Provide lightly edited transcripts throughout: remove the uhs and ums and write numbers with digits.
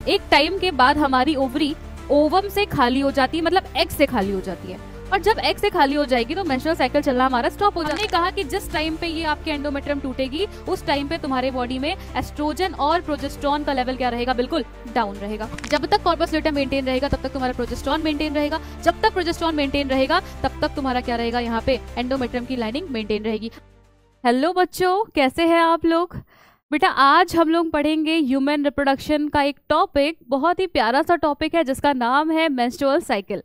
एक टाइम के बाद हमारी ओवरी ओवम से खाली हो जाती है, मतलब एग से खाली हो जाती है। और जब एग से खाली हो जाएगी तो मेंस्ट्रुअल साइकिल चलना हमारा स्टॉप हो जाता है। हमने कहा कि जिस टाइम पे ये आपके एंडोमेट्रियम टूटेगी उस टाइम पे तुम्हारे बॉडी में एस्ट्रोजन और प्रोजेस्टेरोन का लेवल क्या रहेगा, बिल्कुल डाउन रहेगा। जब तक कॉर्पस ल्यूटेम मेंटेन रहेगा तब तक तुम्हारा प्रोजेस्टेरोन मेंटेन रहेगा, जब तक प्रोजेस्टेरोन मेंटेन रहेगा तब तक तुम्हारा क्या रहेगा, यहाँ पे एंडोमेट्रियम की लाइनिंग मेंटेन रहेगी। हेलो बच्चों, कैसे हैं आप लोग? बेटा आज हम लोग पढ़ेंगे ह्यूमन रिप्रोडक्शन का एक टॉपिक, बहुत ही प्यारा सा टॉपिक है जिसका नाम है मेंस्ट्रुअल साइकिल।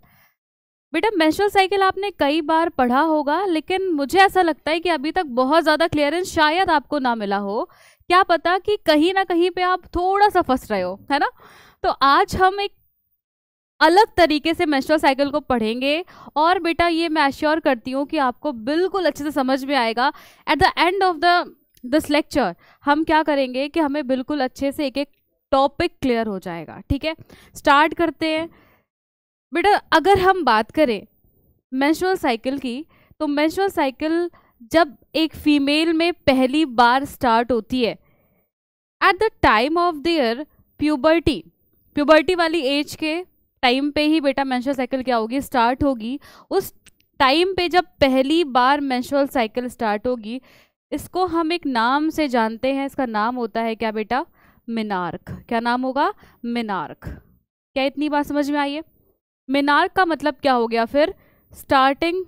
बेटा मेंस्ट्रुअल साइकिल आपने कई बार पढ़ा होगा, लेकिन मुझे ऐसा लगता है कि अभी तक बहुत ज़्यादा क्लियरेंस शायद आपको ना मिला हो। क्या पता कि कहीं ना कहीं पे आप थोड़ा सा फंस रहे हो, है ना? तो आज हम एक अलग तरीके से मेंस्ट्रुअल साइकिल को पढ़ेंगे और बेटा ये मैं एश्योर करती हूँ कि आपको बिल्कुल अच्छे से समझ में आएगा। At the end of this lecture हम क्या करेंगे कि हमें बिल्कुल अच्छे से एक एक टॉपिक क्लियर हो जाएगा। ठीक है, स्टार्ट करते हैं। बेटा अगर हम बात करें मेंस्ट्रुअल साइकिल की, तो मेंस्ट्रुअल साइकिल जब एक फीमेल में पहली बार स्टार्ट होती है at the time of their puberty वाली एज के टाइम पे ही बेटा मेंस्ट्रुअल साइकिल क्या होगी, स्टार्ट होगी। उस टाइम पे जब पहली बार मेंस्ट्रुअल साइकिल स्टार्ट होगी, इसको हम एक नाम से जानते हैं। इसका नाम होता है क्या बेटा, मेनार्क। क्या नाम होगा, मेनार्क। क्या इतनी बात समझ में आई है? मेनार्क का मतलब क्या हो गया फिर, स्टार्टिंग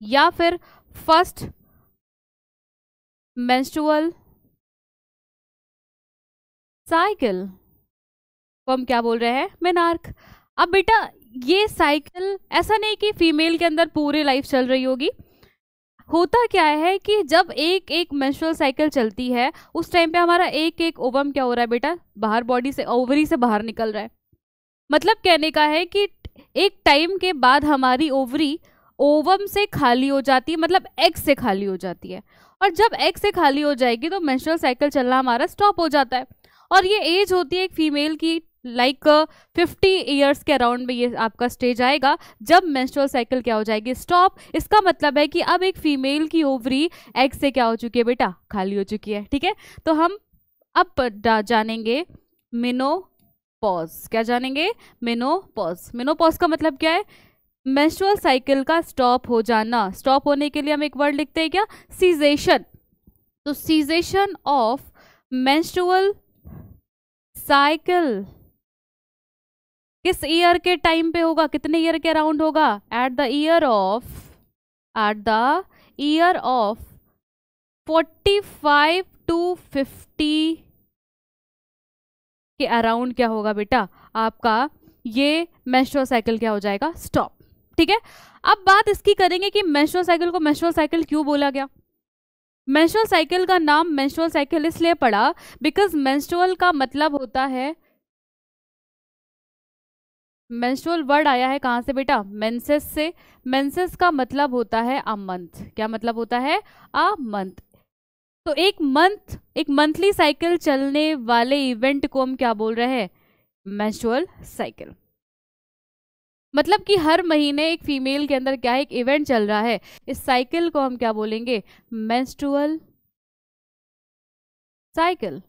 या फिर फर्स्ट मेंस्ट्रुअल साइकिल को हम क्या बोल रहे हैं, मेनार्क। अब बेटा ये साइकिल ऐसा नहीं कि फीमेल के अंदर पूरी लाइफ चल रही होगी। होता क्या है कि जब एक एक मेंस्ट्रुअल साइकिल चलती है उस टाइम पे हमारा एक एक ओवम क्या हो रहा है बेटा, बाहर बॉडी से ओवरी से बाहर निकल रहा है। मतलब कहने का है कि एक टाइम के बाद हमारी ओवरी ओवम से खाली हो जाती है, मतलब एग से खाली हो जाती है। और जब एग से खाली हो जाएगी तो मेंस्ट्रुअल साइकिल चलना हमारा स्टॉप हो जाता है। और ये एज होती है एक फीमेल की लाइक 50 ईयर्स के अराउंड में ये आपका स्टेज आएगा जब मेंस्ट्रुअल साइकिल क्या हो जाएगी, स्टॉप। इसका मतलब है कि अब एक फीमेल की ओवरी एग से क्या हो चुकी है बेटा, खाली हो चुकी है। ठीक है, तो हम अब जानेंगे मेनोपॉज। क्या जानेंगे, मेनोपॉज। मेनोपॉज का मतलब क्या है, मेंस्ट्रुअल साइकिल का स्टॉप हो जाना। स्टॉप होने के लिए हम एक वर्ड लिखते हैं क्या, सीजेशन। तो सीजेशन ऑफ मेंस्ट्रुअल साइकिल किस ईयर के टाइम पे होगा, कितने ईयर के अराउंड होगा, at the year of 45 to 50 के अराउंड क्या होगा बेटा, आपका ये मेंस्ट्रुअल साइकिल क्या हो जाएगा, स्टॉप। ठीक है, अब बात इसकी करेंगे कि मेंस्ट्रुअल साइकिल को मेंस्ट्रुअल साइकिल क्यों बोला गया। मेंस्ट्रुअल साइकिल का नाम मेंस्ट्रुअल साइकिल इसलिए पड़ा बिकॉज मेंस्ट्रुअल का मतलब होता है, मेंस्ट्रुअल वर्ड आया है कहाँ से बेटा, मेंसेस से। मेंसेस का मतलब होता है अ मंथ। क्या मतलब होता है, अ मंथ। तो एक मंथली साइकिल चलने वाले इवेंट को हम क्या बोल रहे हैं, मेंस्ट्रुअल साइकिल। मतलब कि हर महीने एक फीमेल के अंदर क्या है, एक इवेंट चल रहा है। इस साइकिल को हम क्या बोलेंगे, मेंस्ट्रुअल साइकिल।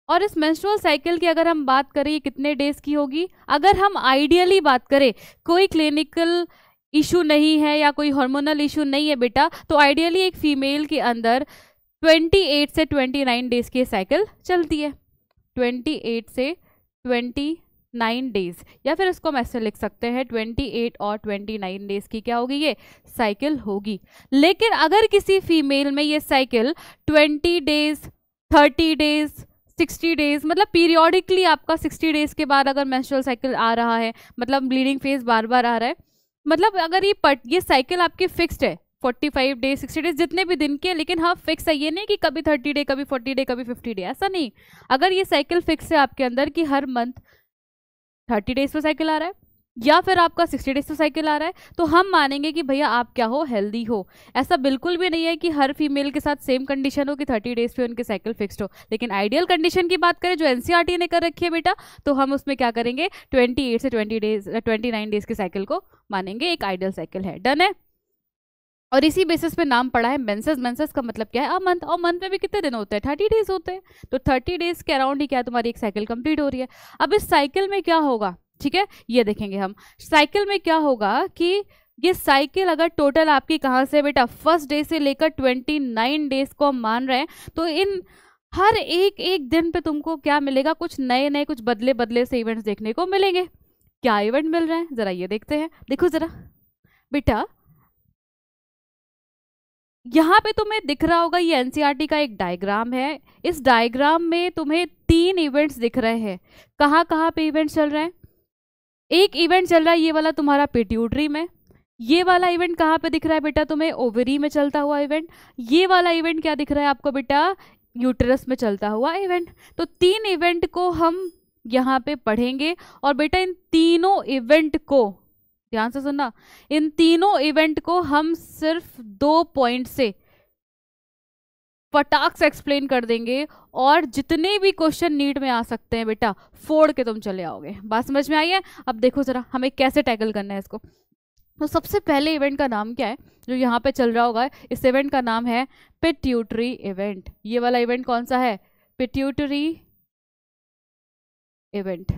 और इस मेंस्ट्रुअल साइकिल की अगर हम बात करें कितने डेज की होगी, अगर हम आइडियली बात करें, कोई क्लिनिकल इशू नहीं है या कोई हार्मोनल इशू नहीं है बेटा, तो आइडियली एक फीमेल के अंदर 28 से 29 डेज की साइकिल चलती है। 28 से 29 डेज, या फिर इसको हम ऐसे लिख सकते हैं 28 और 29 डेज की क्या होगी, ये साइकिल होगी। लेकिन अगर किसी फीमेल में ये साइकिल 20 डेज, 30 डेज, 60 डेज, मतलब पीरियोडिकली आपका 60 डेज के बाद अगर मेंस्ट्रुअल साइकिल आ रहा है, मतलब ब्लीडिंग फेज बार बार आ रहा है, मतलब अगर ये साइकिल आपकी फिक्स्ड है 45 डेज, 60 डेज, जितने भी दिन के, लेकिन हाँ फिक्स है, ये नहीं कि कभी 30 डे, कभी 40 डे, कभी 50 डे, ऐसा नहीं। अगर ये साइकिल फिक्स है आपके अंदर कि हर मंथ 30 डेज पे साइकिल आ रहा है या फिर आपका 60 डेज पे साइकिल आ रहा है, तो हम मानेंगे कि भैया आप क्या हो, हेल्दी हो। ऐसा बिल्कुल भी नहीं है कि हर फीमेल के साथ सेम कंडीशन हो कि 30 डेज पे उनकी साइकिल फिक्स्ड हो। लेकिन आइडियल कंडीशन की बात करें जो एनसीईआरटी ने कर रखी है बेटा, तो हम उसमें क्या करेंगे, 28 से 29 डेज की साइकिल को मानेंगे एक आइडियल साइकिल है। डन है। और इसी बेसिस पे नाम पड़ा है मेंसेस। मेंसेस का मतलब क्या है? A month. और मंथ में भी कितने दिन होते हैं? 30 डेज होते हैं। तो 30 डेज के अराउंड ही क्या है, तुम्हारी एक साइकिल कंप्लीट हो रही है। अब इस साइकिल में क्या होगा, ठीक है, ये देखेंगे हम। साइकिल में क्या होगा कि ये साइकिल अगर टोटल आपकी कहाँ से बेटा, फर्स्ट डे से लेकर 29 डेज को हम मान रहे हैं, तो इन हर एक एक दिन पे तुमको क्या मिलेगा, कुछ नए नए, कुछ बदले बदले से इवेंट्स देखने को मिलेंगे। क्या इवेंट मिल रहे हैं जरा ये देखते हैं। देखो जरा बेटा, यहाँ पे तुम्हें दिख रहा होगा, ये एनसीईआरटी का एक डायग्राम है। इस डायग्राम में तुम्हें 3 इवेंट्स दिख रहे हैं। कहाँ कहाँ पे इवेंट चल रहे हैं? एक इवेंट चल रहा है ये वाला तुम्हारा पिट्यूटरी में। ये वाला इवेंट कहाँ पे दिख रहा है बेटा तुम्हें? ओवरी में चलता हुआ इवेंट। ये वाला इवेंट क्या दिख रहा है आपको बेटा? यूटेरस में चलता हुआ इवेंट। तो 3 इवेंट को हम यहाँ पे पढ़ेंगे, और बेटा इन तीनों इवेंट को ध्यान से सुनना, इन तीनों इवेंट को हम सिर्फ 2 पॉइंट से फटाक से एक्सप्लेन कर देंगे, और जितने भी क्वेश्चन नीट में आ सकते हैं बेटा फोड़ के तुम चले आओगे। बात समझ में आई है? अब देखो जरा हमें कैसे टैकल करना है इसको। तो सबसे पहले इवेंट का नाम क्या है जो यहाँ पे चल रहा होगा? इस इवेंट का नाम है पिट्यूटरी इवेंट। ये वाला इवेंट कौन सा है? पिट्यूटरी इवेंट,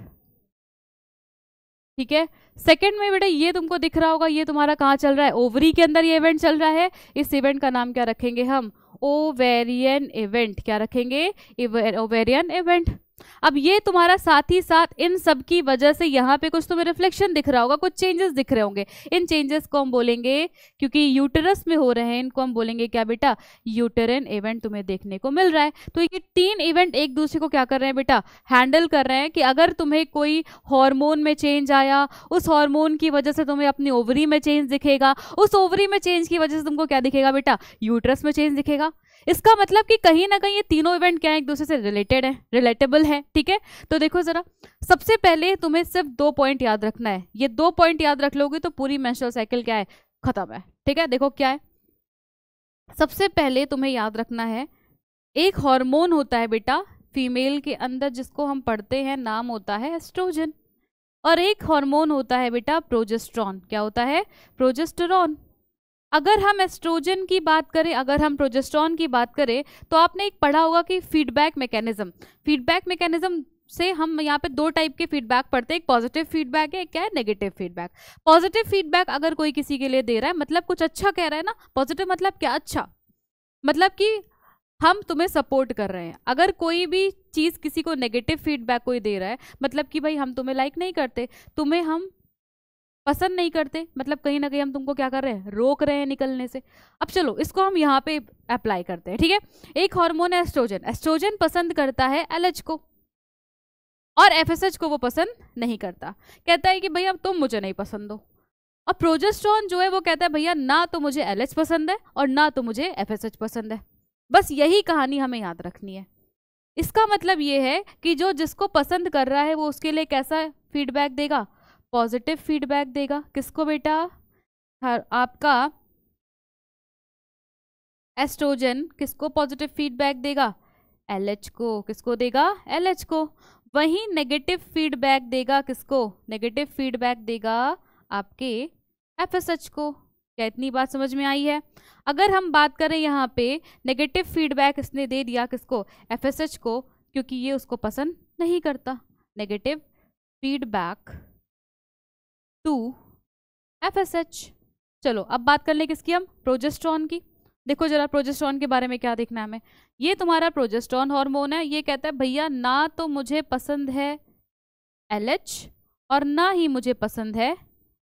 ठीक है। सेकंड में बेटा ये तुमको दिख रहा होगा, ये तुम्हारा कहाँ चल रहा है? ओवरी के अंदर ये इवेंट चल रहा है। इस इवेंट का नाम क्या रखेंगे हम? Ovarian event. क्या रखेंगे? Ovarian event. अब ये तुम्हारा साथ ही साथ इन सब की वजह से यहाँ पे कुछ तुम्हें रिफ्लेक्शन दिख रहा होगा, कुछ चेंजेस दिख रहे होंगे। इन चेंजेस को हम बोलेंगे, क्योंकि यूटेरस में हो रहे हैं, इनको हम बोलेंगे क्या बेटा? यूटेरिन इवेंट तुम्हें देखने को मिल रहा है। तो ये 3 इवेंट एक दूसरे को क्या कर रहे हैं बेटा? हैंडल कर रहे हैं। कि अगर तुम्हें कोई हार्मोन में चेंज आया, उस हार्मोन की वजह से तुम्हें अपनी ओवरी में चेंज दिखेगा, उस ओवरी में चेंज की वजह से तुमको क्या दिखेगा बेटा? यूटेरस में चेंज दिखेगा। इसका मतलब कि कहीं ना कहीं ये तीनों इवेंट क्या है? एक दूसरे से रिलेटेड है, रिलेटेबल है, ठीक है। तो देखो जरा, सबसे पहले तुम्हें सिर्फ 2 पॉइंट याद रखना है। ये 2 पॉइंट याद रख लोगे तो पूरी मेंस्ट्रुअल साइकिल क्या है? खत्म है, ठीक है। देखो क्या है, सबसे पहले तुम्हें याद रखना है, एक हार्मोन होता है बेटा फीमेल के अंदर जिसको हम पढ़ते हैं, नाम होता है एस्ट्रोजन। और एक हार्मोन होता है बेटा प्रोजेस्टेरॉन। क्या होता है? प्रोजेस्टेरॉन। अगर हम एस्ट्रोजन की बात करें, अगर हम प्रोजेस्टेरॉन की बात करें, तो आपने एक पढ़ा होगा कि फीडबैक मैकेनिज्म। फीडबैक मैकेनिज्म से हम यहाँ पे 2 टाइप के फीडबैक पढ़ते हैं। एक पॉजिटिव फीडबैक है, एक क्या है? Negative feedback. पॉजिटिव फीडबैक अगर कोई किसी के लिए दे रहा है, मतलब कुछ अच्छा कह रहा है ना। पॉजिटिव मतलब क्या? अच्छा, मतलब कि हम तुम्हें सपोर्ट कर रहे हैं। अगर कोई भी चीज़ किसी को नेगेटिव फीडबैक कोई दे रहा है, मतलब कि भाई हम तुम्हें लाइक नहीं करते, तुम्हें हम पसंद नहीं करते, मतलब कहीं ना कहीं हम तुमको क्या कर रहे हैं? रोक रहे हैं निकलने से। अब चलो इसको हम यहाँ पे अप्लाई करते हैं, ठीक है। एक हार्मोन है एस्ट्रोजन। एस्ट्रोजन पसंद करता है एलएच को, और एफएसएच को वो पसंद नहीं करता। कहता है कि भैया तुम मुझे नहीं पसंद हो। और प्रोजेस्टेरॉन जो है वो कहता है भैया ना तो मुझे एलएच पसंद है और ना तो मुझे एफएसएच पसंद है। बस यही कहानी हमें याद रखनी है। इसका मतलब ये है कि जो जिसको पसंद कर रहा है वो उसके लिए कैसा फीडबैक देगा? पॉजिटिव फीडबैक देगा। किसको बेटा? आपका एस्ट्रोजन किसको पॉजिटिव फीडबैक देगा? एलएच को। किसको देगा? एलएच को। वही नेगेटिव फीडबैक देगा किसको? नेगेटिव फीडबैक देगा आपके एफएसएच को। क्या इतनी बात समझ में आई है? अगर हम बात करें यहाँ पे, नेगेटिव फीडबैक इसने दे दिया किसको? एफएसएच को, क्योंकि ये उसको पसंद नहीं करता। Negative feedback to FSH. चलो अब बात कर ले किसकी हम? प्रोजेस्टेरॉन की। देखो जरा प्रोजेस्टेरॉन के बारे में क्या देखना है हमें। ये तुम्हारा प्रोजेस्टेरॉन हार्मोन है। ये कहता है भैया ना तो मुझे पसंद है एलएच और ना ही मुझे पसंद है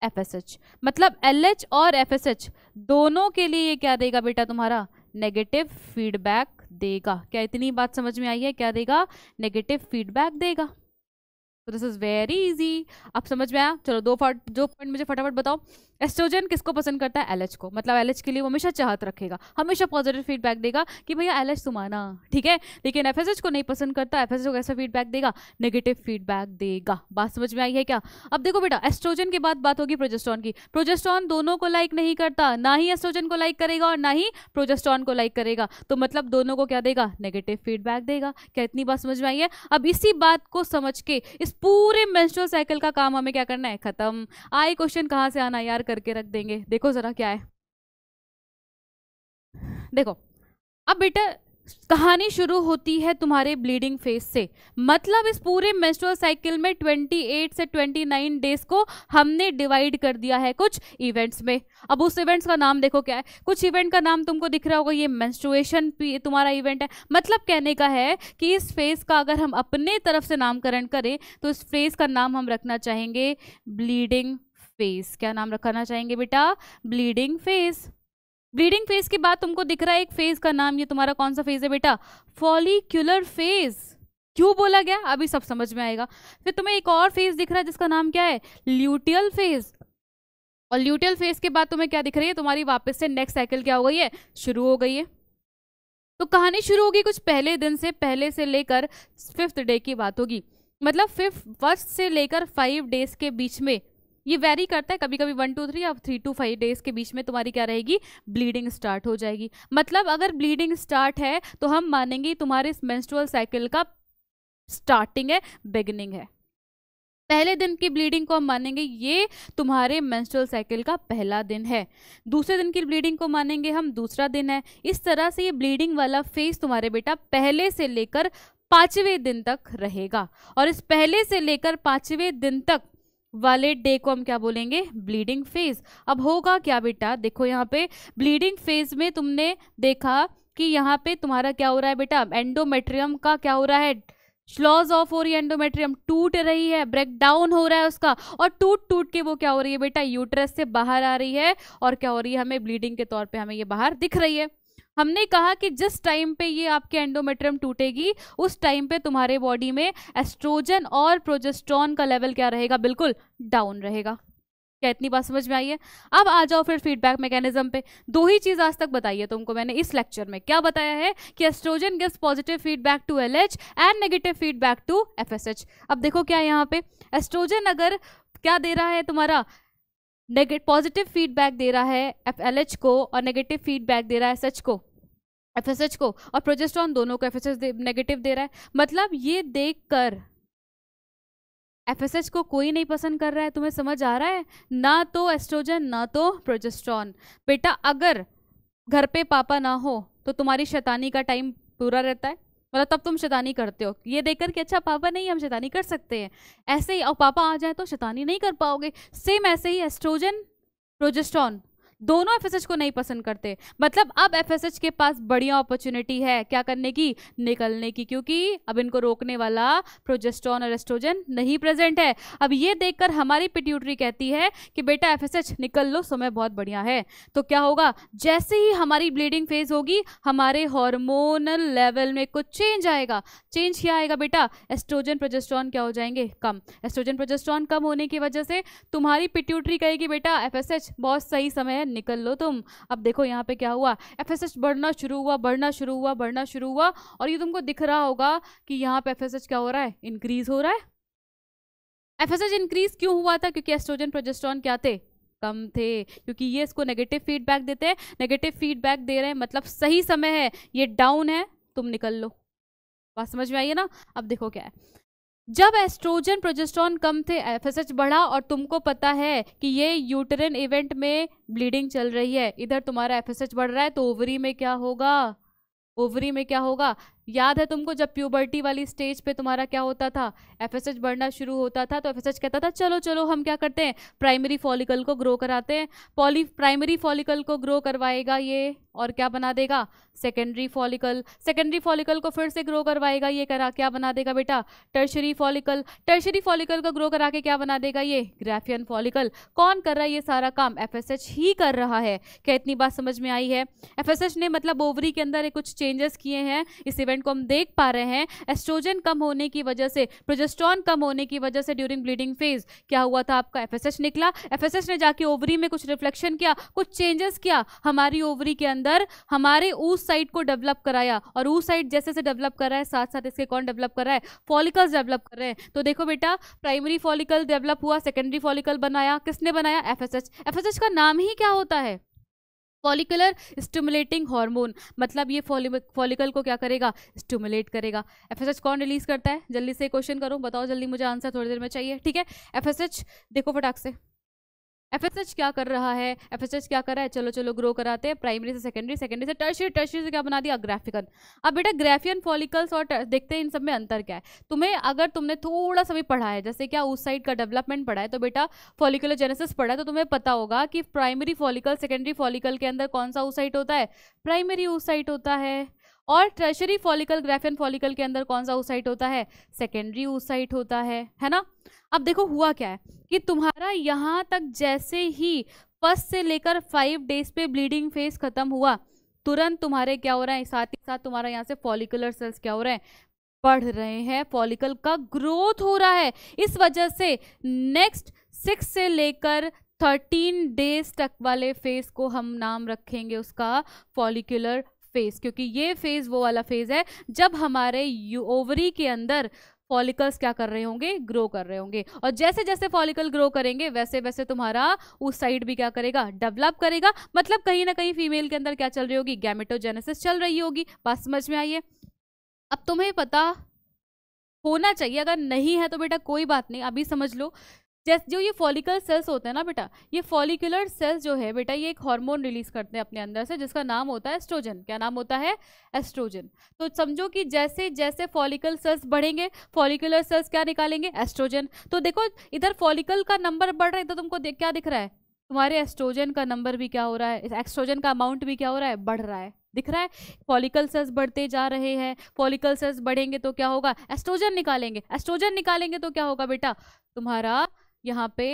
एफएसएच। मतलब एलएच और एफएसएच दोनों के लिए ये क्या देगा बेटा? तुम्हारा नेगेटिव फीडबैक देगा। क्या इतनी बात समझ में आई है? क्या देगा? नेगेटिव फीडबैक देगा। तो दिस इज वेरी इजी। अब समझ में आया? चलो दो पॉइंट मुझे फटाफट बताओ। एस्ट्रोजन किसको पसंद करता है? एलएच को। मतलब एलएच के लिए वो हमेशा चाहत रखेगा, हमेशा पॉजिटिव फीडबैक देगा कि भैया एलएच तुम आना, ठीक है। लेकिन एफएसएच को नहीं पसंद करता। एफएसएच को कैसा फीडबैक देगा? नेगेटिव फीडबैक देगा। बात समझ में आई है क्या? अब देखो बेटा, एस्ट्रोजन के बाद बात होगी प्रोजेस्टेरॉन की। प्रोजेस्टेरॉन दोनों को लाइक नहीं करता, ना ही एस्ट्रोजन को लाइक करेगा और ना ही प्रोजेस्टेरॉन को लाइक करेगा। तो मतलब दोनों को क्या देगा? नेगेटिव फीडबैक देगा। क्या इतनी बात समझ में आई है? अब इसी बात को समझ के इस पूरे मेंस्ट्रुअल साइकिल का काम हमें क्या करना है? खत्म। आए क्वेश्चन कहाँ से आना यार, करके रख देंगे। देखो जरा क्या है। देखो अब बेटा कहानी शुरू होती है तुम्हारे ब्लीडिंग फेज से। मतलब इस पूरे मेंस्ट्रुअल साइकिल में 28 से 29 डेज को हमने डिवाइड कर दिया है कुछ इवेंट्स में। अब उस इवेंट्स का नाम देखो क्या है, कुछ इवेंट का नाम तुमको दिख रहा होगा, ये मेंस्ट्रुएशन तुम्हारा इवेंट है। मतलब कहने का है कि इस फेज का अगर हम अपने तरफ से नामकरण करें तो इस फेज का नाम हम रखना चाहेंगे ब्लीडिंग फेज। क्या नाम रखना चाहेंगे बेटा? Bleeding phase. ब्लीडिंग फेज के बाद तुमको दिख रहा है एक फेज का नाम, ये तुम्हारा कौन सा फेज है बेटा? Follicular phase. क्यों बोला गया अभी सब समझ में आएगा। फिर तुम्हें एक और फेज दिख रहा है जिसका नाम क्या है? Luteal phase. और ल्यूटियल फेज के बाद तुम्हें क्या दिख रही है? तुम्हारी वापस से नेक्स्ट साइकिल क्या हो गई है? शुरू हो गई है। तो कहानी शुरू होगी कुछ पहले दिन से, पहले से लेकर 5th डे की बात होगी। मतलब 1st से लेकर 5 डेज के बीच में ये वेरी करता है, कभी कभी 1 to 3 या 3 to 5 डेज के बीच में तुम्हारी क्या रहेगी? ब्लीडिंग स्टार्ट हो जाएगी। मतलब अगर ब्लीडिंग स्टार्ट है तो हम मानेंगे तुम्हारे इस मेंस्ट्रुअल साइकिल का स्टार्टिंग है, बिगिनिंग है। पहले दिन की ब्लीडिंग को हम मानेंगे ये तुम्हारे मेंस्ट्रुअल साइकिल का पहला दिन है। दूसरे दिन की ब्लीडिंग को मानेंगे हम दूसरा दिन है। इस तरह से ये ब्लीडिंग वाला फेज तुम्हारे बेटा पहले से लेकर 5वें दिन तक रहेगा। और इस पहले से लेकर 5वें दिन तक वाले डे को हम क्या बोलेंगे? Bleeding phase. अब होगा क्या बेटा? देखो यहाँ पे ब्लीडिंग फेज में तुमने देखा कि यहाँ पे तुम्हारा क्या हो रहा है बेटा? एंडोमेट्रियम का क्या हो रहा है? लॉज ऑफ हो रही है, एंडोमेट्रियम टूट रही है, ब्रेक डाउन हो रहा है उसका, और टूट टूट के वो क्या हो रही है बेटा? यूट्रस से बाहर आ रही है। और क्या हो रही है? हमें ब्लीडिंग के तौर पे हमें ये बाहर दिख रही है। हमने कहा कि जिस टाइम पे ये आपके एंडोमेट्रियम टूटेगी उस टाइम पे तुम्हारे बॉडी में एस्ट्रोजन और प्रोजेस्टेरॉन का लेवल क्या रहेगा? बिल्कुल डाउन रहेगा। क्या इतनी बात समझ में आई है? अब आ जाओ फिर फीडबैक मैकेनिज्म पे। 2 ही चीज आज तक बताई है तुमको मैंने इस लेक्चर में। क्या बताया है? कि estrogen gives positive feedback to LH and negative feedback to FSH. अब देखो क्या है यहाँ पे, एस्ट्रोजन अगर क्या दे रहा है तुम्हारा? पॉजिटिव फीडबैक दे रहा है एलएच को और नेगेटिव फीडबैक दे रहा है एफएसएच को, और प्रोजेस्टेरॉन दोनों को एफएसएच नेगेटिव दे रहा है। मतलब ये देखकर एफएसएच को कोई नहीं पसंद कर रहा है। तुम्हें समझ आ रहा है? ना तो एस्ट्रोजन ना तो प्रोजेस्टेरॉन। बेटा अगर घर पे पापा ना हो तो तुम्हारी शैतानी का टाइम पूरा रहता है, मतलब तब तुम शैतानी करते हो ये देखकर कि अच्छा पापा नहीं, हम शैतानी कर सकते हैं। ऐसे ही और पापा आ जाए तो शैतानी नहीं कर पाओगे। सेम ऐसे ही एस्ट्रोजन प्रोजेस्टेरॉन दोनों एफएसएच को नहीं पसंद करते। मतलब अब एफएसएच के पास बढ़िया अपॉर्चुनिटी है क्या करने की? निकलने की, क्योंकि अब इनको रोकने वाला प्रोजेस्टेरॉन और एस्ट्रोजन नहीं प्रेजेंट है। अब ये देखकर हमारी पिट्यूटरी कहती है कि बेटा एफएसएच निकल लो, समय बहुत बढ़िया है। तो क्या होगा? जैसे ही हमारी ब्लीडिंग फेज होगी हमारे हार्मोनल लेवल में कुछ चेंज आएगा। चेंज क्या आएगा बेटा? एस्ट्रोजन प्रोजेस्टेरॉन क्या हो जाएंगे? कम। एस्ट्रोजन प्रोजेस्टेरॉन कम होने की वजह से तुम्हारी पिट्यूटरी कहेगी बेटा एफएसएच बहुत सही समय है, निकल लो तुम। अब देखो यहाँ पे क्या हुआ? एफएसएच बढ़ना शुरू हुआ, बढ़ना शुरू हुआ, बढ़ना शुरू हुआ, और ये तुमको दिख रहा होगा कि यहाँ पे एफएसएच क्या हो रहा है? इंक्रीज हो रहा है। एफएसएच इंक्रीज क्यों हुआ था? क्योंकि एस्ट्रोजन प्रोजेस्टेरॉन क्या थे? कम थे। क्योंकि ये इसको नेगेटिव फीडबैक देते हैं, नेगेटिव फीडबैक दे रहे हैं मतलब सही समय है, ये डाउन है, तुम निकल लो। बात समझ में आई है ना? अब देखो क्या है, जब एस्ट्रोजन प्रोजेस्टेरॉन कम थे एफएसएच बढ़ा, और तुमको पता है कि ये यूटेरिन इवेंट में ब्लीडिंग चल रही है, इधर तुम्हारा एफएसएच बढ़ रहा है, तो ओवरी में क्या होगा? ओवरी में क्या होगा? याद है तुमको जब प्यूबर्टी वाली स्टेज पे तुम्हारा क्या होता था? एफएसएच बढ़ना शुरू होता था तो एफएसएच कहता था चलो चलो हम क्या करते हैं? प्राइमरी फॉलिकल को ग्रो कराते हैं। प्राइमरी फॉलिकल को ग्रो करवाएगा ये, और क्या बना देगा? Secondary follicle. सेकेंडरी फॉलिकल को फिर से ग्रो करवाएगा ये, करा क्या बना देगा बेटा? Tertiary follicle. टर्शरी फॉलिकल को ग्रो करा के क्या बना देगा ये? Graafian follicle. कौन कर रहा है ये सारा काम? एफएसएच ही कर रहा है। क्या इतनी बात समझ में आई है? एफएसएच ने मतलब ओवरी के अंदर कुछ चेंजेस किए हैं, इस इवेंट को हम देख पा रहे हैं। एस्ट्रोजन कम होने की वजह से, प्रोजेस्टेरॉन कम होने की वजह से ड्यूरिंग ब्लीडिंग फेज क्या हुआ था? आपका एफएसएच निकला। एफएसएच ने जाके ओवरी में कुछ रिफ्लेक्शन किया, कुछ चेंजेस किया, हमारी ओवरी के अंदर हमारे ऊस साइड को डेवलप कराया, और ऊस साइड जैसे से डेवलप कर रहा है साथ साथ इसके कौन डेवलप कर रहा है? फॉलिकल्स डेवलप कर रहे हैं। तो देखो बेटा प्राइमरी फॉलिकल डेवलप हुआ, सेकेंडरी फॉलिकल बनाया, किसने बनाया? एफएसएच। एफएसएच का नाम ही क्या होता है? Follicular stimulating hormone. मतलब ये फॉलिकल को क्या करेगा? स्टिमुलेट करेगा। एफएसएच कौन रिलीज करता है? जल्दी से क्वेश्चन करो, बताओ जल्दी, मुझे आंसर थोड़ी देर में चाहिए, ठीक है? एफएसएच देखो फटाक से, एफएसएच क्या कर रहा है, एफएसएच क्या कर रहा है, चलो चलो ग्रो कराते हैं, प्राइमरी से सेकेंडरी, सेकेंडरी से टर्शियरी, टर्शियरी से क्या बना दिया, ग्राफिकन। अब बेटा ग्राफियन फॉलिकल्स और देखते हैं इन सब में अंतर क्या है। तुम्हें अगर तुमने थोड़ा सा भी पढ़ा है, जैसे क्या उस साइड का डेवलपमेंट पढ़ा है, तो बेटा फॉलिकुलोजेनेसिस पढ़ा है, तो तुम्हें पता होगा कि प्राइमरी फॉलिकल सेकेंडरी फॉलिकल के अंदर कौन सा oocyte होता है, प्राइमरी oocyte होता है, और टर्शियरी फॉलिकल ग्राफियन फॉलिकल के अंदर कौन सा oocyte होता है, सेकेंडरी oocyte होता है ना। अब देखो हुआ क्या है कि तुम्हारा यहाँ तक जैसे ही फर्स्ट से लेकर 5 डेज पे ब्लीडिंग फेज खत्म हुआ, तुरंत तुम्हारे क्या हो रहा है, साथ ही साथ तुम्हारा यहाँ से फॉलिकुलर सेल्स क्या हो रहे हैं, बढ़ रहे हैं, फॉलिकल का ग्रोथ हो रहा है। इस वजह से नेक्स्ट 6 से लेकर 13 डेज तक वाले फेज को हम नाम रखेंगे उसका फॉलिकुलर फेज, क्योंकि ये फेज वो वाला फेज है जब हमारे ओवरी के अंदर फॉलिकल्स क्या कर रहे होंगे, ग्रो कर रहे होंगे। और जैसे जैसे फॉलिकल ग्रो करेंगे वैसे वैसे तुम्हारा उस साइड भी क्या करेगा, डेवलप करेगा। मतलब कहीं ना कहीं फीमेल के अंदर क्या चल रही होगी, गैमेटोजेनेसिस चल रही होगी। बात समझ में आई है। अब तुम्हें पता होना चाहिए, अगर नहीं है तो बेटा कोई बात नहीं, अभी समझ लो। जैसे जो ये फॉलिकल सेल्स होते हैं ना बेटा, ये फॉलिकुलर सेल्स जो है बेटा, ये एक हार्मोन रिलीज करते हैं अपने अंदर से, जिसका नाम होता है एस्ट्रोजन। क्या नाम होता है, एस्ट्रोजन। तो समझो कि जैसे जैसे फॉलिकल सेल्स बढ़ेंगे, फॉलिकुलर सेल्स क्या निकालेंगे, एस्ट्रोजन। तो देखो इधर फॉलिकल का नंबर बढ़ रहा है, तो तुमको क्या दिख रहा है, तुम्हारे एस्ट्रोजन का नंबर भी क्या हो रहा है, एस्ट्रोजन का अमाउंट भी क्या हो रहा है, बढ़ रहा है, दिख रहा है। फॉलिकल सेल्स बढ़ते जा रहे हैं, फॉलिकल सेल्स बढ़ेंगे तो क्या होगा, एस्ट्रोजन निकालेंगे, एस्ट्रोजन निकालेंगे तो क्या होगा बेटा, तुम्हारा यहाँ पे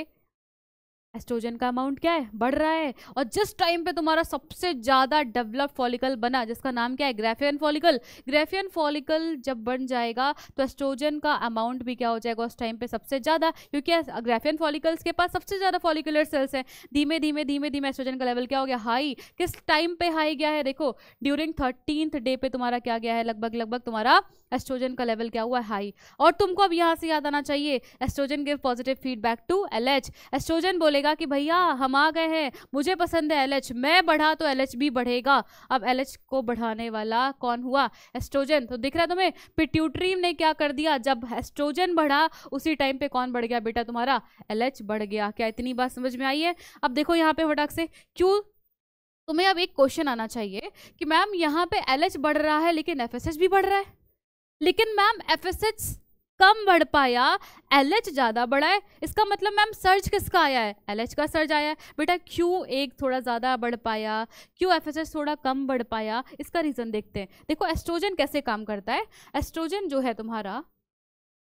एस्ट्रोजन का अमाउंट क्या है, बढ़ रहा है। और जिस टाइम पे तुम्हारा सबसे ज्यादा डेवलप फॉलिकल बना, जिसका नाम क्या है, ग्राफियन फॉलिकल, ग्राफियन फॉलिकल जब बन जाएगा तो एस्ट्रोजन का अमाउंट भी क्या हो जाएगा उस टाइम पे सबसे ज्यादा, क्योंकि ग्राफियन फॉलिकल्स के पास सबसे ज्यादा फॉलिकुलर सेल्स हैं। धीमे धीमे धीमे धीमे एस्ट्रोजन का लेवल क्या हो गया, हाई। किस टाइम पे हाई गया है, देखो ड्यूरिंग 13th डे पे तुम्हारा क्या गया है, लगभग लगभग तुम्हारा एस्ट्रोजन का लेवल क्या हुआ है, हाई। और तुमको अब यहाँ से याद आना चाहिए, estrogen give positive feedback to LH. Estrogen बोलेगा कि भैया हम आ गए हैं, मुझे पसंद है एलएच, मैं बढ़ा तो एलएच भी बढ़ेगा। अब एलएच को बढ़ाने वाला कौन हुआ, एस्ट्रोजन। तो दिख रहा है तुम्हें, पिट्यूटरी ने क्या कर दिया, जब एस्ट्रोजन बढ़ा उसी टाइम पे कौन बढ़ गया बेटा, तुम्हारा एलएच बढ़ गया। क्या इतनी बात समझ में आई है। अब देखो यहाँ पे फटाक से, क्यों तुम्हें अब एक क्वेश्चन आना चाहिए कि मैम यहाँ पे एलएच बढ़ रहा है लेकिन एफएसएच भी बढ़ रहा है, लेकिन मैम एफएसएच कम बढ़ पाया, एलएच ज्यादा बढ़ा है, इसका मतलब मैम सर्ज किसका आया है, एलएच का सर्ज आया है। बेटा क्यों एक थोड़ा ज्यादा बढ़ पाया, क्यों एफएसएच थोड़ा कम बढ़ पाया, इसका रीजन देखते हैं। देखो एस्ट्रोजन कैसे काम करता है। एस्ट्रोजन जो है तुम्हारा,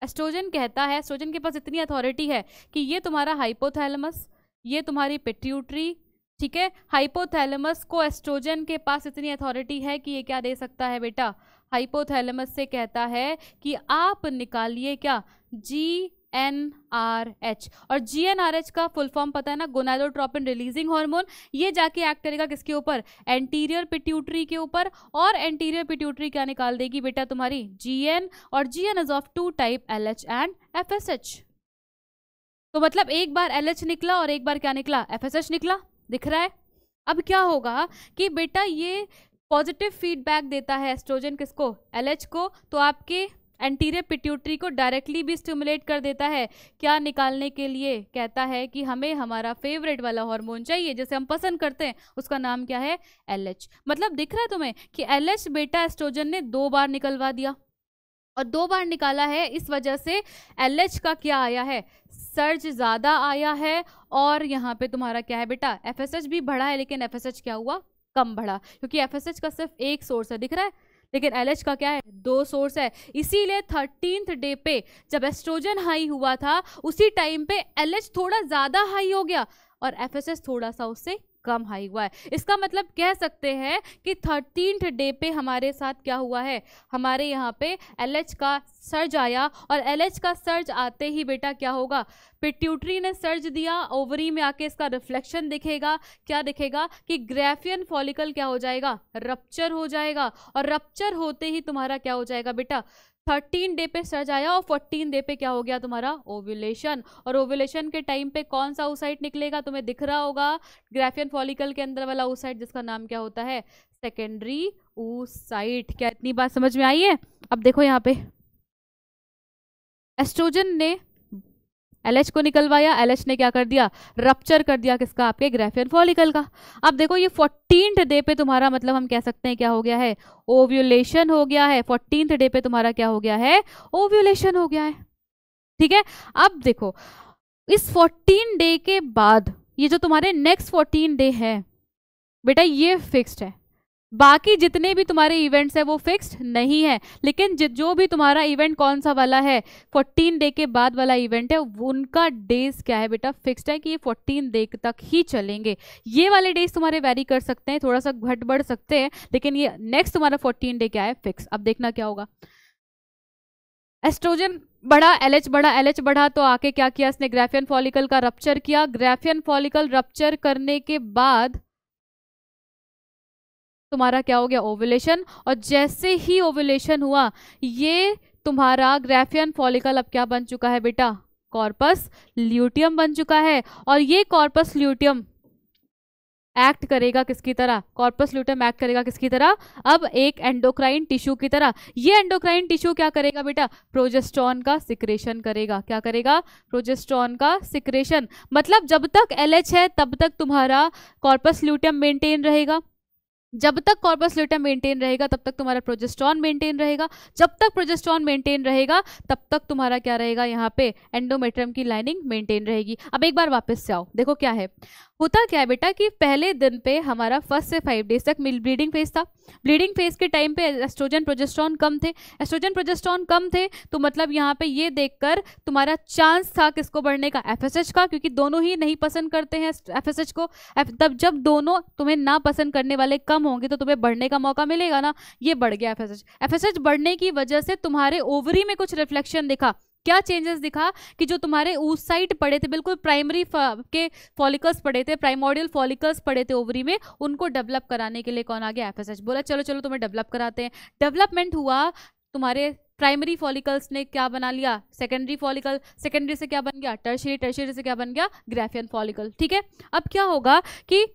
एस्ट्रोजन कहता है, एस्ट्रोजन के पास इतनी अथॉरिटी है कि ये तुम्हारा हाइपोथैलेमस, ये तुम्हारी पिट्यूटरी, ठीक है। हाइपोथैलेमस को एस्ट्रोजन के पास इतनी अथॉरिटी है कि ये क्या दे सकता है बेटा, हाइपोथैलेमस से कहता है कि आप निकालिए क्या, GnRH। और GnRH का फुल फॉर्म पता है ना, गोनाडोट्रोपिन रिलीजिंग हार्मोन। ये जाके एक्ट करेगा किसके ऊपर, एंटीरियर पिट्यूटरी के ऊपर। और एंटीरियर पिट्यूटरी क्या निकाल देगी बेटा, तुम्हारी GN। और GN is of 2 type, LH and FSH। तो मतलब एक बार LH निकला और एक बार क्या निकला, FSH निकला, दिख रहा है। अब क्या होगा कि बेटा ये पॉजिटिव फीडबैक देता है एस्ट्रोजन किसको, LH को, तो आपके एंटीरियर पिट्यूटरी को डायरेक्टली भी स्टिमुलेट कर देता है, क्या निकालने के लिए, कहता है कि हमें हमारा फेवरेट वाला हार्मोन चाहिए जिसे हम पसंद करते हैं, उसका नाम क्या है, LH। मतलब दिख रहा है तुम्हें कि LH बेटा एस्ट्रोजन ने 2 बार निकलवा दिया, और 2 बार निकाला है, इस वजह से LH का क्या आया है, सर्ज ज्यादा आया है। और यहाँ पे तुम्हारा क्या है बेटा, FSH भी बढ़ा है, लेकिन FSH क्या हुआ, कम बढ़ा, क्योंकि FSH का सिर्फ एक सोर्स है, दिख रहा है, लेकिन LH का क्या है, 2 सोर्स है। इसीलिए 13th डे पे जब एस्ट्रोजन हाई हुआ था, उसी टाइम पे LH थोड़ा ज्यादा हाई हो गया और FSH थोड़ा सा उससे कम हाई हुआ है। इसका मतलब कह सकते हैं कि 13th डे पे हमारे साथ क्या हुआ है, हमारे यहाँ पे LH का सर्ज आया, और LH का सर्ज आते ही बेटा क्या होगा, पिट्यूटरी ने सर्ज दिया, ओवरी में आके इसका रिफ्लेक्शन दिखेगा, क्या दिखेगा कि ग्राफियन फॉलिकल क्या हो जाएगा, रप्चर हो जाएगा। और रप्चर होते ही तुम्हारा क्या हो जाएगा बेटा, 13 डे पे सर्ज आया और 14 डे पे क्या हो गया तुम्हारा, ओव्यूलेशन। और ओव्यूलेशन के टाइम पे कौन सा oocyte निकलेगा, तुम्हें दिख रहा होगा, ग्राफियन फॉलिकल के अंदर वाला oocyte, जिसका नाम क्या होता है, सेकेंडरी oocyte। क्या इतनी बात समझ में आई है। अब देखो यहाँ पे एस्ट्रोजन ने LH को निकलवाया, LH ने क्या कर दिया, रप्चर कर दिया किसका, आपके ग्राफियन फॉलिकल का। अब देखो ये 14th डे पे तुम्हारा मतलब हम कह सकते हैं क्या हो गया है, ओव्यूलेशन हो गया है। 14th डे पे तुम्हारा क्या हो गया है, ओव्यूलेशन हो गया है। ठीक है, अब देखो इस 14 डे के बाद ये जो तुम्हारे नेक्स्ट 14 डे है बेटा ये फिक्स्ड है, बाकी जितने भी तुम्हारे इवेंट्स है वो फिक्स्ड नहीं है। लेकिन जो भी तुम्हारा इवेंट कौन सा वाला है, 14 डे के बाद वाला इवेंट है, उनका डेज क्या है बेटा, फिक्स्ड है कि ये 14 डे तक ही चलेंगे। ये वाले डेज तुम्हारे वेरी कर सकते हैं, थोड़ा सा घट बढ़ सकते हैं, लेकिन ये नेक्स्ट तुम्हारा 14 डे क्या है, फिक्स। अब देखना क्या होगा, एस्ट्रोजन बढ़ा, LH बढ़ा, LH बढ़ा तो आके क्या किया इसने, ग्राफियन फॉलिकल का रप्चर किया। ग्राफियन फॉलिकल रप्चर करने के बाद तुम्हारा क्या हो गया, ओवुलेशन। और जैसे ही ओवुलेशन हुआ ये तुम्हारा ग्राफियन फॉलिकल अब क्या बन चुका है बेटा, कॉर्पस ल्यूटियम बन चुका है। और ये कॉर्पस ल्यूटियम एक्ट करेगा किसकी तरह, कॉर्पस ल्यूटियम एक्ट करेगा किसकी तरह, अब एक एंडोक्राइन टिश्यू की तरह। ये एंडोक्राइन टिश्यू क्या करेगा बेटा, प्रोजेस्टेरॉन का सिक्रेशन करेगा। क्या करेगा, प्रोजेस्टेरॉन का सिक्रेशन। मतलब जब तक LH है तब तक तुम्हारा कॉर्पस ल्यूटियम मेंटेन रहेगा, जब तक कॉर्पस ल्यूटियम मेंटेन रहेगा तब तक तुम्हारा प्रोजेस्टेरॉन मेंटेन रहेगा, जब तक प्रोजेस्टेरॉन मेंटेन रहेगा तब तक तुम्हारा क्या रहेगा, यहाँ पे एंडोमेट्रियम की लाइनिंग मेंटेन रहेगी। अब एक बार वापस से आओ, देखो क्या है, होता क्या है बेटा कि पहले दिन पे हमारा 1 से 5 डेज तक ब्लीडिंग फेज था। ब्लीडिंग फेज के टाइम पे एस्ट्रोजन प्रोजेस्टेरॉन कम थे, एस्ट्रोजन प्रोजेस्टेरॉन कम थे तो मतलब यहाँ पे ये देखकर तुम्हारा चांस था किसको बढ़ने का, FSH का, क्योंकि दोनों ही नहीं पसंद करते हैं FSH को। तब जब दोनों तुम्हें ना पसंद करने वाले कम होंगे तो तुम्हें बढ़ने का मौका मिलेगा ना, ये बढ़ गया FSH। FSH बढ़ने की वजह से तुम्हारे ओवरी में कुछ रिफ्लेक्शन दिखा। क्या चेंजेस दिखा कि जो तुम्हारे उस साइड पड़े थे, बिल्कुल प्राइमरी के फॉलिकल्स पड़े थे, प्राइमोर्डियल फॉलिकल्स पड़े थे ओवरी में, उनको डेवलप कराने के लिए कौन आ गया, FSH। बोला चलो चलो तुम्हें डेवलप कराते हैं। डेवलपमेंट हुआ, तुम्हारे प्राइमरी फॉलिकल्स ने क्या बना लिया, सेकेंडरी फॉलिकल, सेकेंडरी से क्या बन गया टर्शियरी, टर्शियरी से क्या बन गया ग्राफियन फॉलिकल। ठीक है, अब क्या होगा कि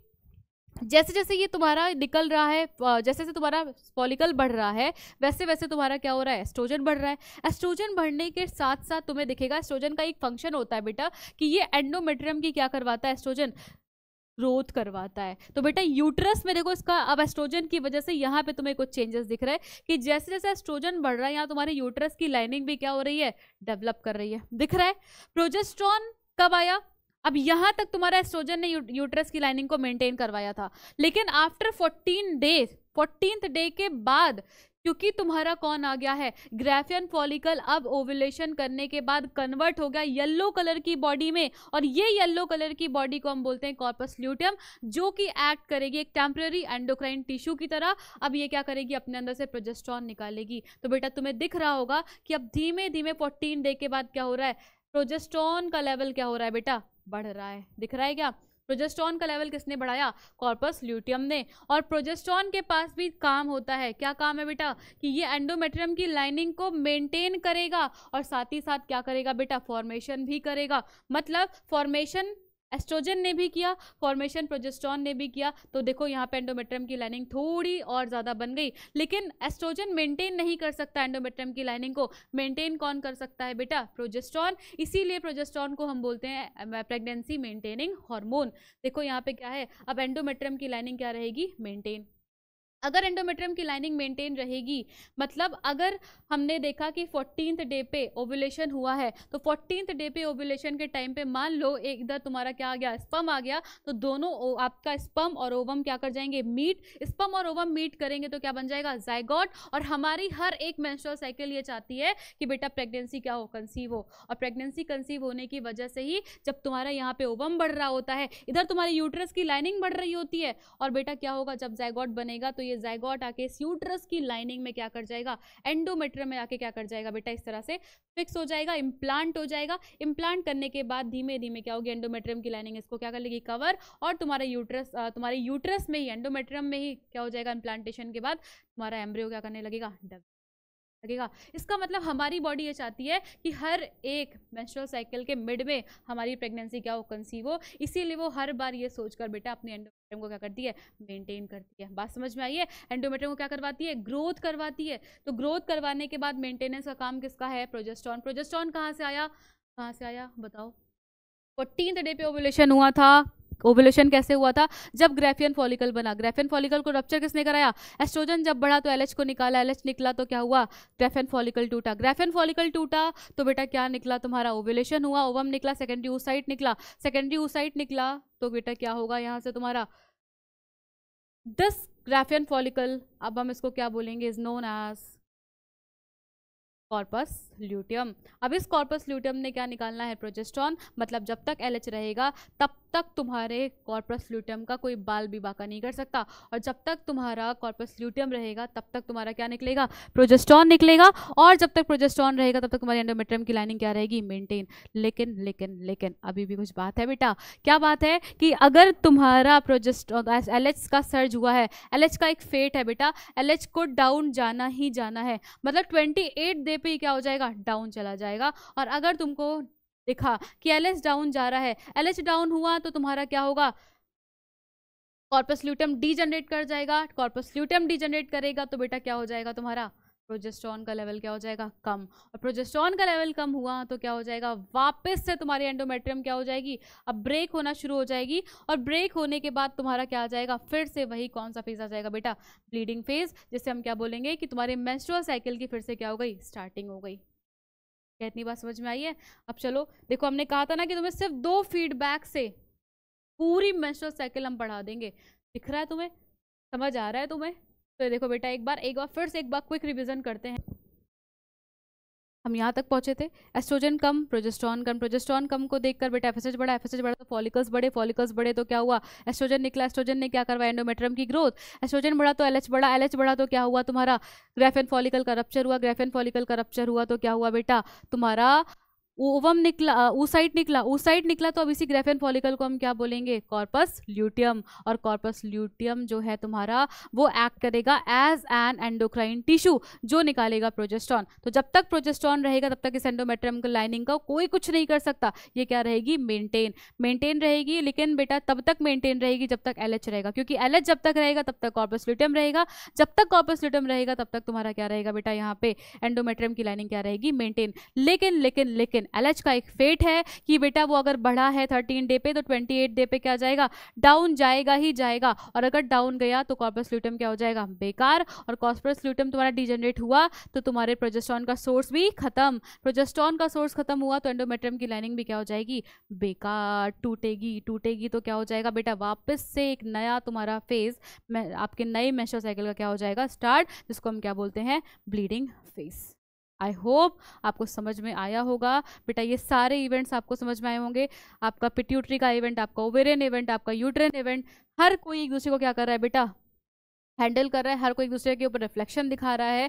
जैसे जैसे ये तुम्हारा निकल रहा है, जैसे जैसे तुम्हारा फॉलिकल बढ़ रहा है वैसे वैसे तुम्हारा क्या हो रहा है, एस्ट्रोजन बढ़ रहा है। एस्ट्रोजन बढ़ने के साथ साथ तुम्हें दिखेगा एस्ट्रोजन का एक फंक्शन होता है बेटा कि ये एंडोमेट्रियम की क्या करवाता है, एस्ट्रोजन ग्रोथ करवाता है। तो बेटा यूट्रस में देखो इसका अब एस्ट्रोजन की वजह से यहाँ पे तुम्हें कुछ चेंजेस दिख रहा है कि जैसे जैसे एस्ट्रोजन बढ़ रहा है यहाँ तुम्हारे यूट्रस की लाइनिंग भी क्या हो रही है, डेवलप कर रही है, दिख रहा है। प्रोजेस्टेरॉन कब आया, अब यहां तक तुम्हारा एस्ट्रोजन ने यूट्रस की लाइनिंग को मेंटेन करवाया था, लेकिन आफ्टर 14 डेज, 14th डे के बाद क्योंकि तुम्हारा कौन आ गया है, ग्राफियन फॉलिकल अब ओवुलेशन करने के बाद कन्वर्ट हो गया येलो कलर की बॉडी में, और ये येलो कलर की बॉडी को हम बोलते हैं कॉर्पस ल्यूटियम, जो कि एक्ट करेगी एक टेम्पररी एंडोक्राइन टिश्यू की तरह। अब ये क्या करेगी, अपने अंदर से प्रोजेस्टेरॉन निकालेगी। तो बेटा तुम्हें दिख रहा होगा कि अब धीमे धीमे 14 डे के बाद क्या हो रहा है, प्रोजेस्टेरॉन का लेवल क्या हो रहा है बेटा, बढ़ रहा है। दिख रहा है क्या, प्रोजेस्टेरॉन का लेवल किसने बढ़ाया, कॉर्पस ल्यूटियम ने। और प्रोजेस्टेरॉन के पास भी काम होता है, क्या काम है बेटा, कि ये एंडोमेट्रियम की लाइनिंग को मेंटेन करेगा और साथ ही साथ क्या करेगा बेटा, फॉर्मेशन भी करेगा। मतलब फॉर्मेशन एस्ट्रोजन ने भी किया, फॉर्मेशन प्रोजेस्टेरॉन ने भी किया। तो देखो यहाँ पे एंडोमेट्रियम की लाइनिंग थोड़ी और ज़्यादा बन गई, लेकिन एस्ट्रोजन मेंटेन नहीं कर सकता एंडोमेट्रियम की लाइनिंग को, मेंटेन कौन कर सकता है बेटा, प्रोजेस्टेरॉन। इसीलिए प्रोजेस्टेरॉन को हम बोलते हैं प्रेगनेंसी मेंटेनिंग हार्मोन। देखो यहाँ पे क्या है, अब एंडोमेट्रियम की लाइनिंग क्या रहेगी, मेंटेन। अगर एंडोमेट्रियम की लाइनिंग मेंटेन रहेगी, मतलब अगर हमने देखा कि 14th डे पे ओवुलेशन हुआ है, तो 14th डे पे ओवुलेशन के टाइम पे मान लो एक इधर तुम्हारा क्या आ गया, स्पर्म आ गया, तो दोनों आपका स्पर्म और ओवम क्या कर जाएंगे, मीट। स्पर्म और ओवम मीट करेंगे तो क्या बन जाएगा, जाइगोट। और हमारी हर एक मेंस्ट्रुअल साइकिल ये चाहती है कि बेटा प्रेगनेंसी क्या हो, कंसीव हो। और प्रेगनेंसी कंसीव होने की वजह से ही जब तुम्हारा यहाँ पे ओवम बढ़ रहा होता है, इधर तुम्हारी यूट्रस की लाइनिंग बढ़ रही होती है, और बेटा क्या होगा, जब जाइगोट बनेगा तो जाइगोट आके यूट्रस की लाइनिंग में क्या कर जाएगा, एंडोमेट्रियम में आके क्या कर जाएगा बेटा, इस तरह से फिक्स हो जाएगा, इम्प्लांट हो जाएगा। इम्प्लांट करने के बाद धीमे धीमे क्या होगी, एंडोमेट्रियम की लाइनिंग इसको क्या कर लेगी, कवर। और तुम्हारा तुम्हारे यूट्रस में ही, एंडोमेट्रियम में ही क्या हो जाएगा, इम्प्लांटेशन के बाद तुम्हारा एम्ब्रियो क्या करने लगेगा, लगेगा। इसका मतलब हमारी बॉडी ये चाहती है कि हर एक मेंस्ट्रुअल साइकिल के मिड में हमारी प्रेगनेंसी क्या हो, कंसीव हो। इसीलिए वो हर बार ये सोचकर बेटा अपने एंडोमेट्रियम को क्या करती है, मेंटेन करती है। बात समझ में आई है, एंडोमेट्रियम को क्या करवाती है, ग्रोथ करवाती है। तो ग्रोथ करवाने के बाद मेंटेनेंस का काम किसका है, प्रोजेस्टेरॉन। प्रोजेस्टेरॉन कहाँ से आया, कहाँ से आया बताओ। 14th डे पे ओव्यूलेशन हुआ था। ओव्यूलेशन कैसे हुआ था? जब ग्रेफियन फॉलिकल बना। ग्रेफियन फॉलिकल को रप्चर किसने कराया? एस्ट्रोजन जब बढ़ा तो एलएच को निकाला, एलएच निकला तो क्या हुआ? ग्रेफियन फॉलिकल टूटा। ग्रेफियन फॉलिकल टूटा तो बेटा क्या निकला तुम्हारा? ओव्यूलेशन हुआ, ओवम निकला, सेकेंडरी oocyte निकला। सेकेंडरी oocyte निकला तो बेटा क्या होगा यहाँ से तुम्हारा? दिस ग्रेफियन फॉलिकल, अब हम इसको क्या बोलेंगे, is known as corpus luteum. अब इस कॉर्पस ल्यूटियम ने क्या निकालना है? प्रोजेस्टेरॉन। मतलब जब तक एलएच रहेगा तब तक तुम्हारे कॉर्पस ल्यूटियम का कोई बाल भी बाका नहीं कर सकता, और जब तक तुम्हारा कॉर्पस ल्यूटियम रहेगा तब तक तुम्हारा क्या निकलेगा? प्रोजेस्टेरॉन निकलेगा। और जब तक प्रोजेस्टेरॉन रहेगा तब तक तुम्हारी एंडोमेट्रियम की लाइनिंग क्या रहेगी? मेंटेन। लेकिन लेकिन लेकिन अभी भी कुछ बात है बेटा। क्या बात है? कि अगर तुम्हारा प्रोजेस्टेरॉन एलएच का सर्ज हुआ है, एलएच का एक फेट है बेटा, एलएच को डाउन जाना ही जाना है। मतलब 28 डे पे ही क्या हो जाएगा? डाउन चला जाएगा। और अगर तुमको दिखा कि एलएच डाउन जा रहा है, एलएच डाउन हुआ तो तुम्हारा क्या होगा? कॉर्पस ल्यूटियम डीजनरेट कर जाएगा। कॉर्पस ल्यूटियम डीजनरेट करेगा तो बेटा क्या हो जाएगा तुम्हारा? प्रोजेस्टेरॉन का लेवल क्या हो जाएगा? कम। और प्रोजेस्टेरॉन का लेवल कम हुआ तो क्या हो जाएगा? वापस से तुम्हारी एंडोमेट्रियम क्या हो जाएगी? अब ब्रेक होना शुरू हो जाएगी। और ब्रेक होने के बाद तुम्हारा क्या आ जाएगा? फिर से वही कौन सा फेज आ जाएगा बेटा? ब्लीडिंग फेज, जिसे हम क्या बोलेंगे कि तुम्हारे मेंस्ट्रुअल साइकिल की फिर से क्या हो गई? स्टार्टिंग हो गई। क्या इतनी बात समझ में आई है? अब चलो देखो, हमने कहा था ना कि तुम्हें सिर्फ 2 फीडबैक से पूरी मेंस्ट्रुअल साइकिल हम पढ़ा देंगे। दिख रहा है तुम्हें? समझ आ रहा है तुम्हें? तो देखो बेटा, एक बार फिर से एक बार क्विक रिवीजन करते हैं। हम यहाँ तक पहुंचे थे, एस्ट्रोजन कम, प्रोजेस्टेरॉन कम। प्रोजेस्टेरॉन कम को देखकर बेटा एफएसएच बढ़ा, एफएसएच बढ़ा तो फॉलिकल्स बढ़े, फॉलिकल्स बढ़े तो क्या हुआ? एस्ट्रोजन निकला। एस्ट्रोजन ने क्या करवाया? एंडोमेट्रियम की ग्रोथ। एस्ट्रोजन बढ़ा तो एलएच बढ़ा, एलएच बढ़ा तो क्या हुआ तुम्हारा? ग्रेफियन फॉलिकल का रप्चर हुआ। ग्रेफियन फॉलिकल का रप्चर हुआ तो क्या हुआ बेटा तुम्हारा? ओवम निकला, oocyte निकला। oocyte निकला तो अब इसी ग्रेफियन फॉलिकल को हम क्या बोलेंगे? Corpus luteum. और कॉर्पस ल्यूटियम जो है तुम्हारा, वो एक्ट करेगा एज एन एंडोक्राइन टिश्यू, जो निकालेगा प्रोजेस्टेरॉन। तो जब तक प्रोजेस्टेरॉन रहेगा तब तक इस एंडोमेट्रियम की लाइनिंग का कोई कुछ नहीं कर सकता। ये क्या रहेगी? मेंटेन रहेगी। लेकिन बेटा तब तक मेंटेन रहेगी जब तक एलएच रहेगा, क्योंकि एलएच जब तक रहेगा तब तक कॉर्पस ल्यूटियम रहेगा। जब तक कॉर्पस ल्यूटियम रहेगा तब तक तुम्हारा क्या रहेगा बेटा? यहाँ पे एंडोमेट्रियम की लाइनिंग क्या रहेगी? मेंटेन। लेकिन लेकिन लेकिन एलएच का एक फेट है कि बेटा वो अगर बढ़ा है 13 डे पे तो 28 डे पे क्या जाएगा? डाउन जाएगा ही जाएगा। और अगर डाउन गया तो कॉर्पस ल्यूटियम क्या हो जाएगा? बेकार। और कॉर्पस ल्यूटियम तुम्हारा डिजेनरेट हुआ तो तुम्हारे प्रोजेस्टेरॉन का सोर्स भी खत्म। प्रोजेस्टेरॉन का सोर्स खत्म हुआ तो एंडोमेट्रियम की लाइनिंग भी क्या हो जाएगी? बेकार। टूटेगी। टूटेगी तो क्या हो जाएगा बेटा? वापस से एक नया तुम्हारा फेज आपके नए मेंस्ट्रुअल साइकिल का क्या हो जाएगा? स्टार्ट, जिसको हम क्या बोलते हैं? Bleeding phase. आई होप आपको समझ में आया होगा बेटा। ये सारे इवेंट्स आपको समझ में आए होंगे। आपका पिट्यूटरी का इवेंट, आपका ओवेरियन इवेंट, आपका यूट्रेन इवेंट, हर कोई एक दूसरे को क्या कर रहा है बेटा? हैंडल कर रहा है। हर कोई एक दूसरे के ऊपर रिफ्लेक्शन दिखा रहा है।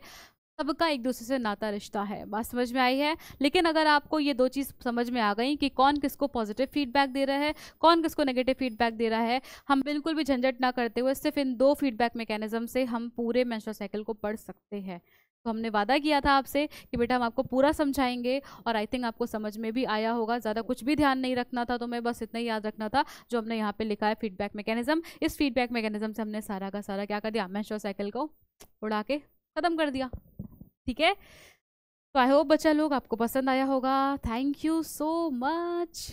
सबका एक दूसरे से नाता रिश्ता है। बात समझ में आई है? लेकिन अगर आपको ये 2 चीज़ समझ में आ गई कि कौन किसको पॉजिटिव फीडबैक दे रहा है, कौन किसको नेगेटिव फीडबैक दे रहा है, हम बिल्कुल भी झंझट ना करते हुए सिर्फ इन 2 फीडबैक मैकेनिज्म से हम पूरे मेंस्ट्रुअल साइकिल को पढ़ सकते हैं। तो हमने वादा किया था आपसे कि बेटा हम आपको पूरा समझाएंगे, और आई थिंक आपको समझ में भी आया होगा। ज़्यादा कुछ भी ध्यान नहीं रखना था, तो मैं बस इतना ही याद रखना था जो हमने यहाँ पे लिखा है फीडबैक मैकेनिज्म। इस फीडबैक मैकेनिज्म से हमने सारा का सारा क्या कर दिया? मेंस्ट्रुअल साइकिल को उड़ा के ख़त्म कर दिया। ठीक है? तो आई होप बच्चा लोग आपको पसंद आया होगा। Thank you so much.